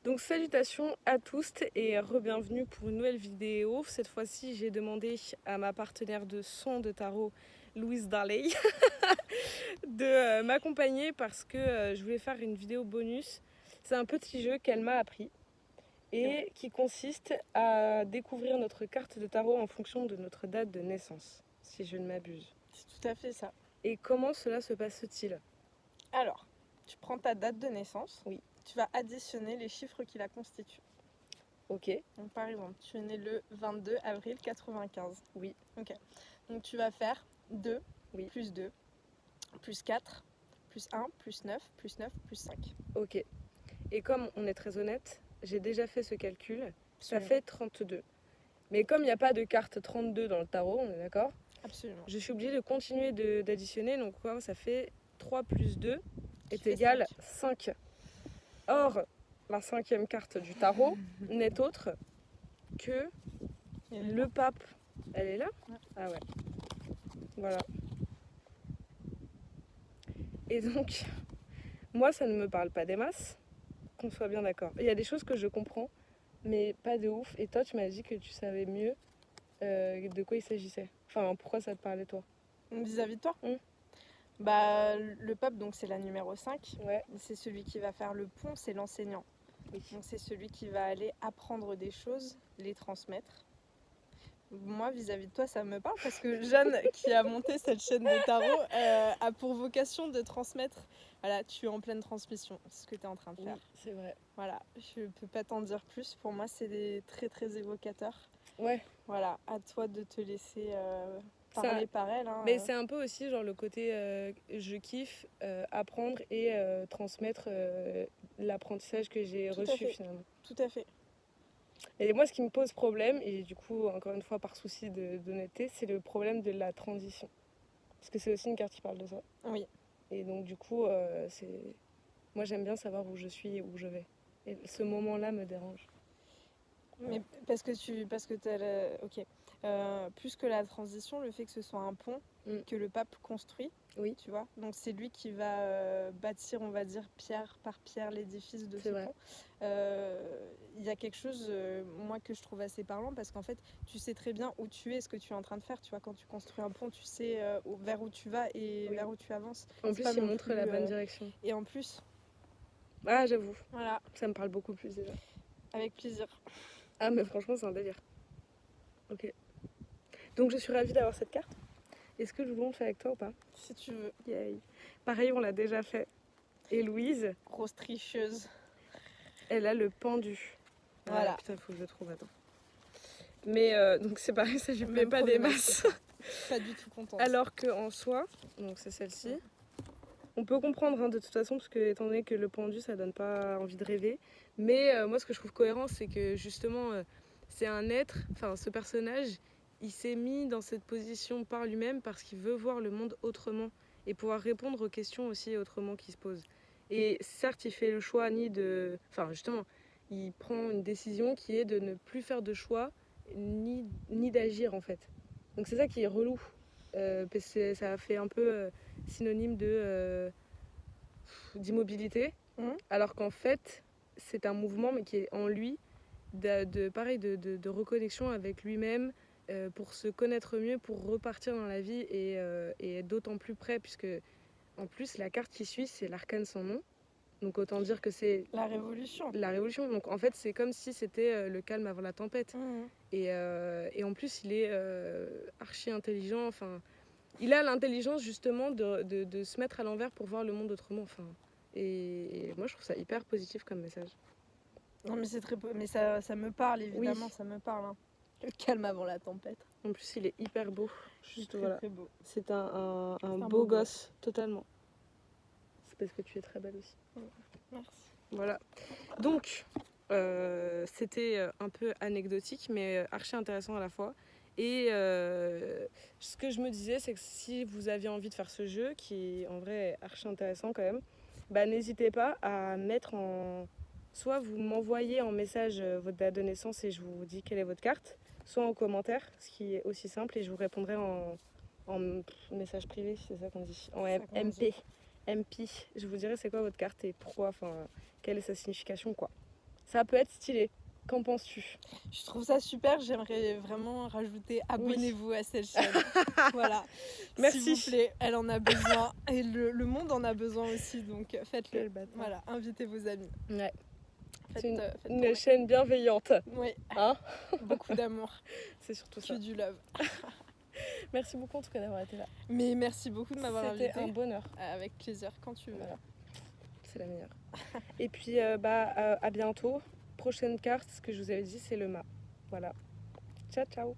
Donc salutations à tous et re-bienvenue pour une nouvelle vidéo. Cette fois-ci, j'ai demandé à ma partenaire de son de tarot, Louise Darley, de m'accompagner parce que je voulais faire une vidéo bonus. C'est un petit jeu qu'elle m'a appris et qui consiste à découvrir notre carte de tarot en fonction de notre date de naissance, si je ne m'abuse. C'est tout à fait ça. Et comment cela se passe-t-il? Alors, tu prends ta date de naissance. Oui. Tu vas additionner les chiffres qui la constituent. Ok. Donc, par exemple, tu es né le 22 avril 95. Oui. Ok. Donc, tu vas faire 2, Oui. plus 2, plus 4, plus 1, plus 9, plus 9, plus 5. Ok. Et comme on est très honnête, j'ai déjà fait ce calcul, ça Absolument. fait 32. Mais comme il n'y a pas de carte 32 dans le tarot, on est d'accord? Absolument. Je suis obligée de continuer d'additionner, donc quoi, ça fait 3 plus 2 est fait égal 5. Or, la cinquième carte du tarot n'est autre que le pape. Elle est là? Ouais. Ah ouais. Voilà. Et donc, moi, ça ne me parle pas des masses, qu'on soit bien d'accord. Il y a des choses que je comprends, mais pas de ouf. Et toi, tu m'as dit que tu savais mieux de quoi il s'agissait. Enfin, pourquoi ça te parlait, toi? Vis-à-vis de toi Mm. Bah, le pape, donc c'est la numéro 5. Ouais. C'est celui qui va faire le pont, c'est l'enseignant. Oui. Donc c'est celui qui va aller apprendre des choses, les transmettre. Moi, vis-à-vis de toi, ça me parle parce que Jeanne, qui a monté cette chaîne de tarot, a pour vocation de transmettre. Voilà, tu es en pleine transmission, c'est ce que tu es en train de faire. Oui, c'est vrai. Voilà, je peux pas t'en dire plus. Pour moi, c'est très très évocateur. Ouais. Voilà, à toi de te laisser parler par elle. Hein, Mais c'est un peu aussi genre le côté je kiffe apprendre et transmettre l'apprentissage que j'ai Tout à reçu fait. finalement. Tout à fait. Et moi, ce qui me pose problème, et du coup, encore une fois, par souci d'honnêteté, c'est le problème de la transition. Parce que c'est aussi une carte qui parle de ça. Oui. Et donc, du coup, moi, j'aime bien savoir où je suis et où je vais. Et ce moment-là me dérange. Mais parce que t'as ok. Plus que la transition, le fait que ce soit un pont que le pape construit, oui. Tu vois. Donc c'est lui qui va bâtir, on va dire, pierre par pierre l'édifice de ce pont. Il y a quelque chose, moi, que je trouve assez parlant parce qu'en fait, tu sais très bien où tu es, ce que tu es en train de faire. Tu vois, quand tu construis un pont, tu sais vers où tu vas et vers où tu avances. En plus, il montre la bonne direction. Et en plus... Ah, j'avoue. Voilà. Ça me parle beaucoup plus déjà. Avec plaisir. Ah, mais franchement, c'est un délire. Ok. Donc, je suis ravie d'avoir cette carte. Est-ce que je voulais le faire avec toi ou pas? Si tu veux. Yay. Pareil, on l'a déjà fait. Et Louise, grosse tricheuse, elle a le pendu. Voilà. Ah, putain, faut que je le trouve, attends. Mais donc c'est pareil, ça je ne pas des masses. Pas du tout contente. Alors qu'en soi, donc c'est celle-ci, on peut comprendre hein, de toute façon, parce que étant donné que le pendu ça donne pas envie de rêver. Mais moi ce que je trouve cohérent, c'est que justement c'est un être, enfin ce personnage, il s'est mis dans cette position par lui-même parce qu'il veut voir le monde autrement et pouvoir répondre aux questions aussi autrement qui se posent. Et certes, il fait le choix ni de... Enfin justement, il prend une décision qui est de ne plus faire de choix ni d'agir en fait. Donc c'est ça qui est relou. Parce que ça fait un peu synonyme d'immobilité. Alors qu'en fait, c'est un mouvement mais qui est en lui de reconnexion avec lui-même pour se connaître mieux, pour repartir dans la vie et être d'autant plus près puisque en plus la carte qui suit c'est l'arcane sans nom. Donc autant dire que c'est la révolution. La révolution. Donc en fait c'est comme si c'était le calme avant la tempête. Et en plus il est archi intelligent. Enfin, il a l'intelligence justement de se mettre à l'envers pour voir le monde autrement. Enfin, et moi je trouve ça hyper positif comme message. Non mais c'est très mais ça me parle évidemment, oui. Ça me parle. Hein. Le calme avant la tempête. En plus il est hyper beau. Juste très, voilà. Très beau. C'est un beau gosse, totalement. C'est parce que tu es très belle aussi. Merci. Voilà. Donc c'était un peu anecdotique mais archi intéressant à la fois. Et ce que je me disais, c'est que si vous aviez envie de faire ce jeu, qui en vrai est archi intéressant quand même, bah, n'hésitez pas à mettre en... Soit vous m'envoyez en message votre date de naissance et je vous dis quelle est votre carte, soit en commentaire, ce qui est aussi simple, et je vous répondrai en message privé, c'est ça qu'on dit, en MP. MP. Je vous dirai c'est quoi votre carte et pourquoi, enfin, quelle est sa signification, quoi. ça peut être stylé. Qu'en penses-tu? Je trouve ça super, j'aimerais vraiment rajouter abonnez-vous à cette chaîne. Voilà. Merci. S'il vous plaît, elle en a besoin et le monde en a besoin aussi, donc faites-le. Voilà, invitez vos amis. Ouais. Faites, C'est faites une chaîne bienveillante. Oui. Hein? Beaucoup d'amour. C'est surtout ça. Que du love. Merci beaucoup en tout cas d'avoir été là. Mais merci beaucoup de m'avoir invité. C'était un bonheur. Avec plaisir, quand tu veux. Voilà. C'est la meilleure. Et puis à bientôt. Prochaine carte, ce que je vous avais dit, c'est le mât. Voilà. Ciao, ciao.